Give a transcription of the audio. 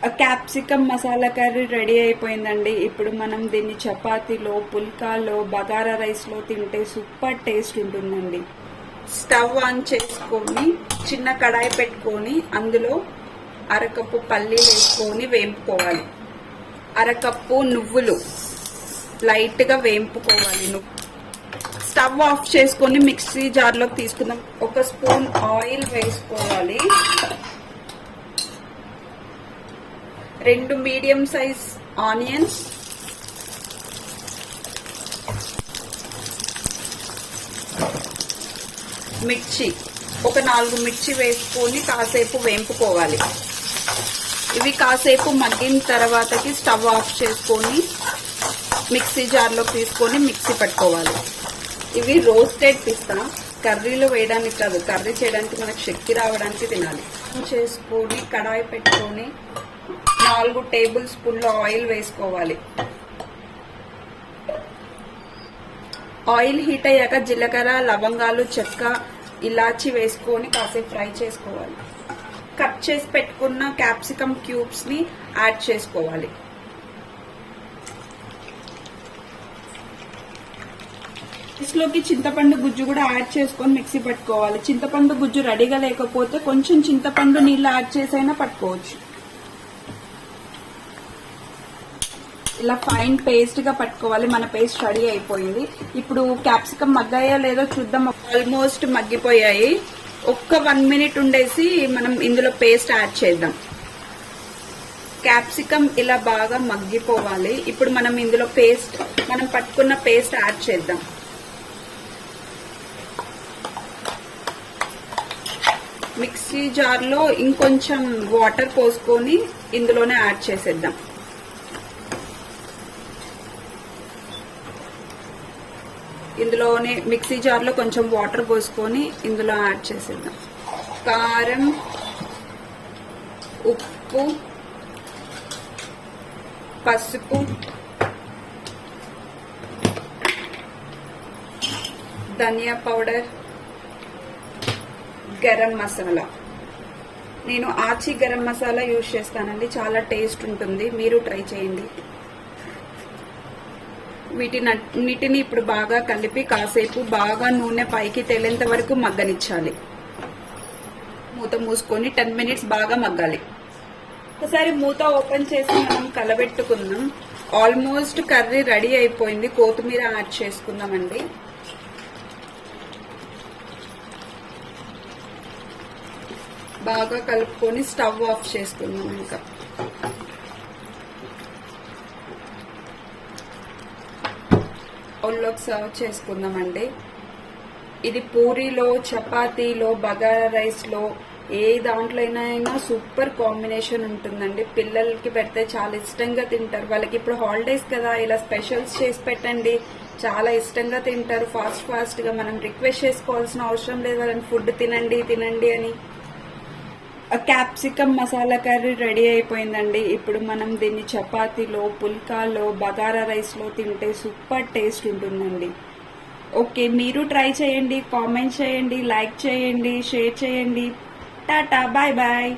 Capsicum masala curry ready అయిపోయిందండి. ఇప్పుడు మనం దీన్ని చపాతీలో, పుల్కాలో, బగారా రైస్లో తింటే సూపర్ టేస్ట్ ఉంటుందండి. స్టవ్ ఆన్ చేసుకొని చిన్న కడాయి పెట్టుకొని అందులో అరకప్పు పల్లీలు వేసుకొని వేంపుకోవాలి. అరకప్పు నువ్వులు లైట్గా వేంపుకోవాలి. స్టవ్ ఆఫ్ చేసుకొని మిక్సీ జార్లోకి తీసుకుందాం. 1 స్పూన్ ఆయిల్ వేసుకోవాలి. 2 మీడియం సైజ్ ఆనియన్స్, మిర్చి, ఒక 4 మిర్చి వేసుకొని కాసేపు వేంపుకోవాలి. ఇవి కాసేపు మగ్గిన తర్వాతకి స్టవ్ ఆఫ్ చేసుకొని మిక్సీ జార్లోకి తీసుకొని మిక్సీ పట్టుకోవాలి. ఇవి రోస్టెడ్ పిస్తా, కర్రీలో వేయడానికి కాదు, కర్రీ చేయడానికి మనకు శక్తి రావడానికి తినాలి. చేసుకొని కడాయి పెట్టుకొని 4 టేబుల్ స్పూన్ల ఆయిల్ వేసుకోవాలి. ఆయిల్ హీట్ అయ్యాక జీలకర్ర, లవంగాలు, చెక్క, ఇలాచి వేసుకొని కాసేపు ఫ్రై చేసుకోవాలి. కట్ చేసి పెట్టుకున్న క్యాప్సికమ్ క్యూబ్స్ ని యాడ్ చేసుకోవాలి. లోకి చింతపండు గుజ్జు కూడా యాడ్ చేసుకొని మిక్సీ పట్టుకోవాలి. చింతపండు గుజ్జు రెడీగా లేకపోతే కొంచెం చింతపండు నీళ్ళు యాడ్ చేసైనా పట్టుకోవచ్చు. ఇలా ఫైన్ పేస్ట్ గా పట్టుకోవాలి. మన పేస్ట్ రెడీ అయిపోయింది. ఇప్పుడు క్యాప్సికమ్ మగ్గాయా లేదో చూద్దాం. ఆల్మోస్ట్ మగ్గిపోయాయి. ఒక్క 1 మినిట్ ఉండేసి మనం ఇందులో పేస్ట్ యాడ్ చేద్దాం. క్యాప్సికమ్ ఇలా బాగా మగ్గిపోవాలి. ఇప్పుడు మనం ఇందులో మనం పట్టుకున్న పేస్ట్ యాడ్ చేద్దాం. మిక్సీ జార్లో ఇంకొంచెం వాటర్ పోసుకొని ఇందులోనే యాడ్ చేసేద్దాం. ఇందులోనే మిక్సీ జార్లో కొంచెం వాటర్ పోసుకొని ఇందులో యాడ్ చేసేద్దాం. కారం, ఉప్పు, పసుపు, ధనియా పౌడర్, గరం మసాలా. నేను ఆచి గరం మసాలా యూజ్ చేస్తానండి. చాలా టేస్ట్ ఉంటుంది. మీరు ట్రై చేయండి. వీటిని ఇప్పుడు బాగా కలిపి కాసేపు బాగా నూనె పైకి తేలేంత వరకు మగ్గనిచ్చాలి. మూత మూసుకొని 10 మినిట్స్ బాగా మగ్గాలి. ఒకసారి మూత ఓపెన్ చేసి మనం కలబెట్టుకుందాం. ఆల్మోస్ట్ కర్రీ రెడీ అయిపోయింది. కొత్తిమీర యాడ్ చేసుకుందామండి. బాగా కలుపుకొని స్టవ్ ఆఫ్ చేసుకుందాం. ఇంకా బౌల్లోకి సర్వ్ చేసుకుందామండి. ఇది పూరీలో, చపాతీలో, బగారా రైస్ లో ఏ దాంట్లో అయినా సూపర్ కాంబినేషన్ ఉంటుందండి. పిల్లలకి పెడితే చాలా ఇష్టంగా తింటారు. వాళ్ళకి ఇప్పుడు హాలిడేస్ కదా, ఇలా స్పెషల్స్ చేసి పెట్టండి. చాలా ఇష్టంగా తింటారు. ఫాస్ట్ గా మనం రిక్వెస్ట్ చేసుకోవాల్సిన అవసరం లేదు. వాళ్ళని ఫుడ్ తినండి అని. క్యాప్సికమ్ మసాలా కర్రీ రెడీ అయిపోయిందండి. ఇప్పుడు మనం దీన్ని చపాతీలో, పుల్కాలో, బగారా రైస్లో తింటే సూపర్ టేస్ట్ ఉంటుందండి. ఓకే, మీరు ట్రై చేయండి, కామెంట్ చేయండి, లైక్ చేయండి, షేర్ చేయండి. Tata, bye bye.